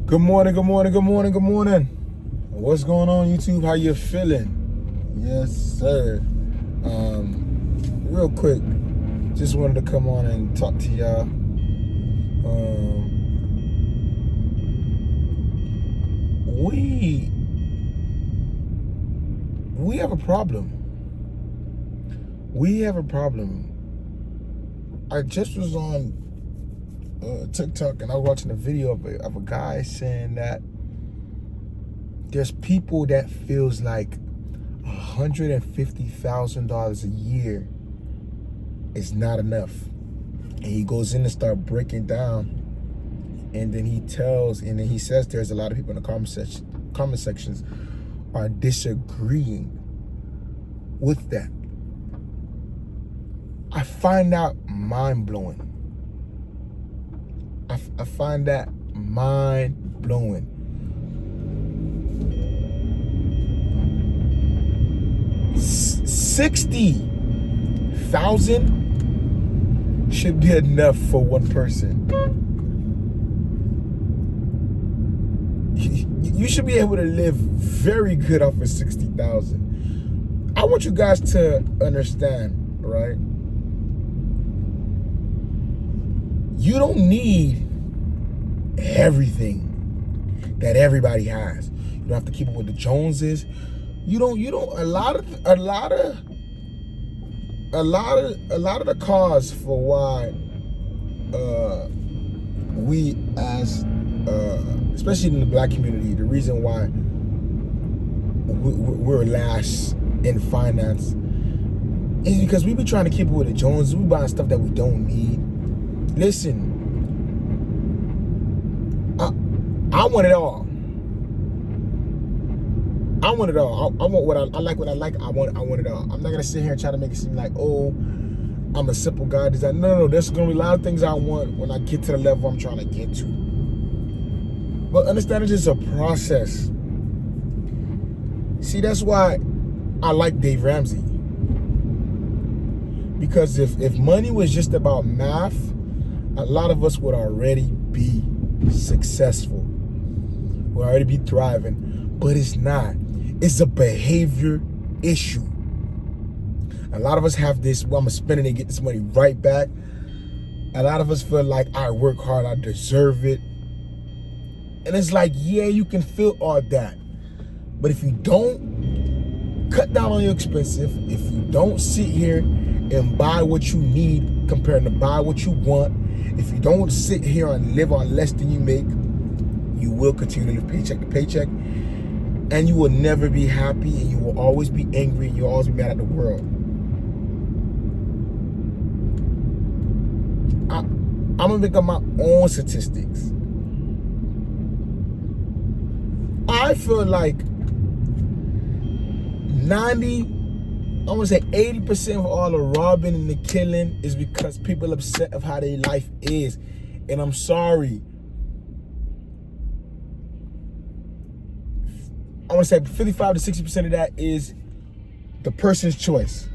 Good morning, good morning, good morning, good morning. What's going on, YouTube? How you feeling? Yes, sir. Real quick, just wanted to come on and talk to y'all. We have a problem. We have a problem. I just was on TikTok and I was watching a video of a guy saying that there's people that feels like $150,000 a year is not enough, and he goes in and start breaking down, and then he says there's a lot of people in the comment sections are disagreeing with that. I find that mind-blowing. I find that mind-blowing. $60,000 should be enough for one person. You should be able to live very good off of 60,000. I want you guys to understand, right? You don't need everything that everybody has. You don't have to keep up with the Joneses. You don't a lot of the cause for why we as especially in the black community, the reason why we're last in finance is because we be trying to keep up with the Joneses. We buying stuff that we don't need. Listen, I want it all. I want it all. I want what I like. What I like. I want it all. I'm not gonna sit here and try to make it seem like, oh, I'm a simple guy. No. There's gonna be a lot of things I want when I get to the level I'm trying to get to. But understand it's just a process. See, that's why I like Dave Ramsey. Because if money was just about math, a lot of us would already be successful. We'd already be thriving. But it's not. It's a behavior issue. A lot of us have this, well, I'm going to spend it and get this money right back. A lot of us feel like I work hard, I deserve it. And it's like, yeah, you can feel all that. But if you don't cut down on your expenses, if you don't sit here and buy what you need compared to buy what you want, if you don't sit here and live on less than you make, you will continue to live paycheck to paycheck, and you will never be happy, and you will always be angry, and you'll always be mad at the world. I'm gonna make up my own statistics. I feel like 80% of all the robbing and the killing is because people are upset of how their life is. And I'm sorry. I want to say 55 to 60% of that is the person's choice.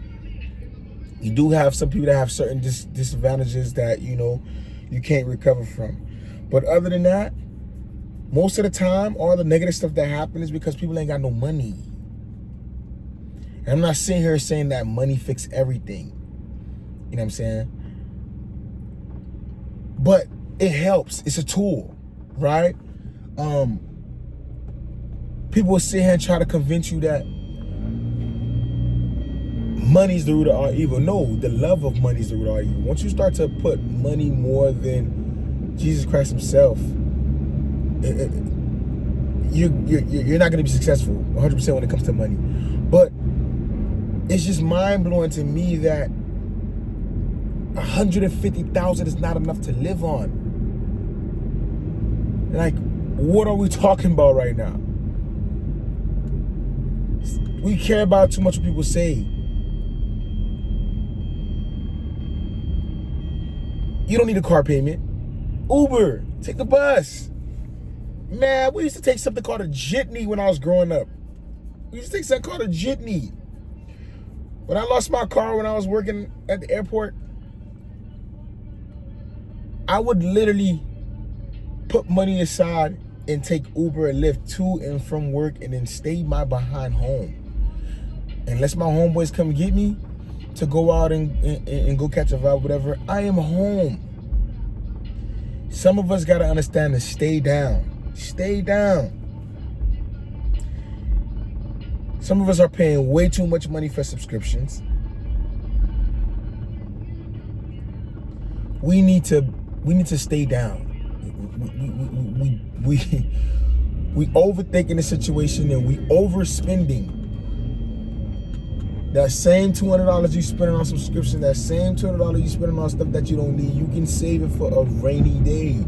You do have some people that have certain disadvantages that, you can't recover from. But other than that, most of the time, all the negative stuff that happens is because people ain't got no money. And I'm not sitting here saying that money fix everything. You know what I'm saying? But it helps. It's a tool, right? People will sit here and try to convince you that money's the root of all evil. No, the love of money is the root of all evil. Once you start to put money more than Jesus Christ himself, you're not going to be successful 100% when it comes to money. But it's just mind-blowing to me that $150,000 is not enough to live on. Like, what are we talking about right now? We care about too much what people say. You don't need a car payment. Uber, take the bus. Man, we used to take something called a jitney when I was growing up. We used to take something called a jitney. When I lost my car when I was working at the airport, I would literally put money aside and take Uber and Lyft to and from work and then stay my behind home. Unless my homeboys come get me to go out and go catch a vibe, whatever, I am home. Some of us got to understand to stay down. Stay down. Some of us are paying way too much money for subscriptions. We need to stay down. We overthinking the situation and we overspending. That same $200 you spending on subscription, that same $200 you spending on stuff that you don't need, you can save it for a rainy day.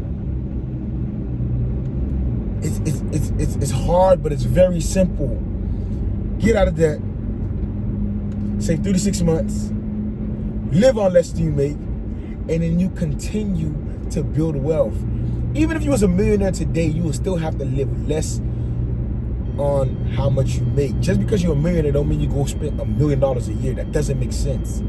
It's hard, but it's very simple. Get out of debt. Save 3 to 6 months. Live on less than you make, and then you continue to build wealth. Even if you was a millionaire today, you will still have to live less on how much you make. Just because you're a millionaire don't mean you go spend $1 million a year. That doesn't make sense.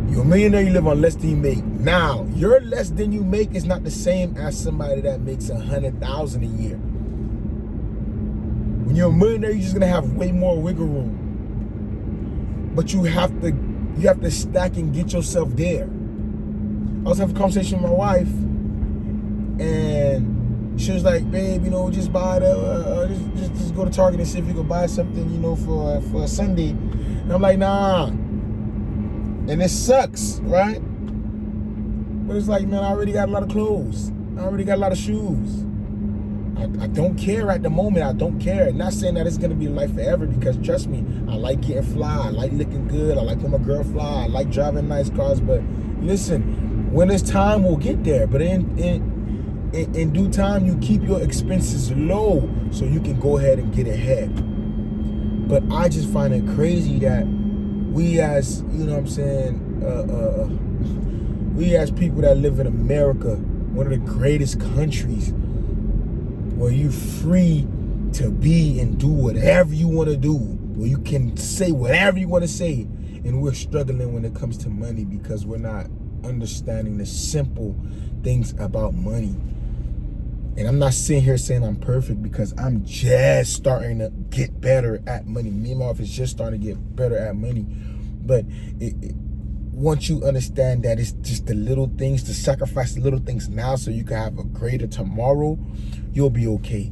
You're a millionaire, you live on less than you make. Now, your less than you make is not the same as somebody that makes $100,000 a year. When you're a millionaire, you're just gonna have way more wiggle room. But you have to stack and get yourself there. I was having a conversation with my wife, and she was like, "Babe, just buy just go to Target and see if you can buy something, for a Sunday." And I'm like, "Nah." And it sucks, right? But it's like, man, I already got a lot of clothes. I already got a lot of shoes. I don't care at the moment. I don't care. Not saying that it's gonna be life forever, because trust me, I like getting fly. I like looking good. I like when my girl fly. I like driving nice cars. But listen, when it's time, we'll get there. But in due time, you keep your expenses low so you can go ahead and get ahead. But I just find it crazy that we as, we as people that live in America, one of the greatest countries, where you're free to be and do whatever you want to do, where you can say whatever you want to say, and we're struggling when it comes to money because we're not understanding the simple things about money. And I'm not sitting here saying I'm perfect, because I'm just starting to get better at money. Me and my wife is just starting to get better at money. But once you understand that it's just the little things, to sacrifice the little things now so you can have a greater tomorrow, you'll be okay.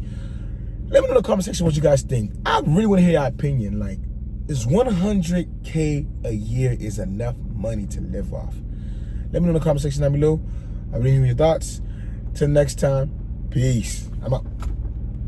Let me know in the comment section what you guys think. I really want to hear your opinion. Like, is $100K a year is enough money to live off? Let me know in the comment section down below. I really hear your thoughts. Till next time, peace. I'm out.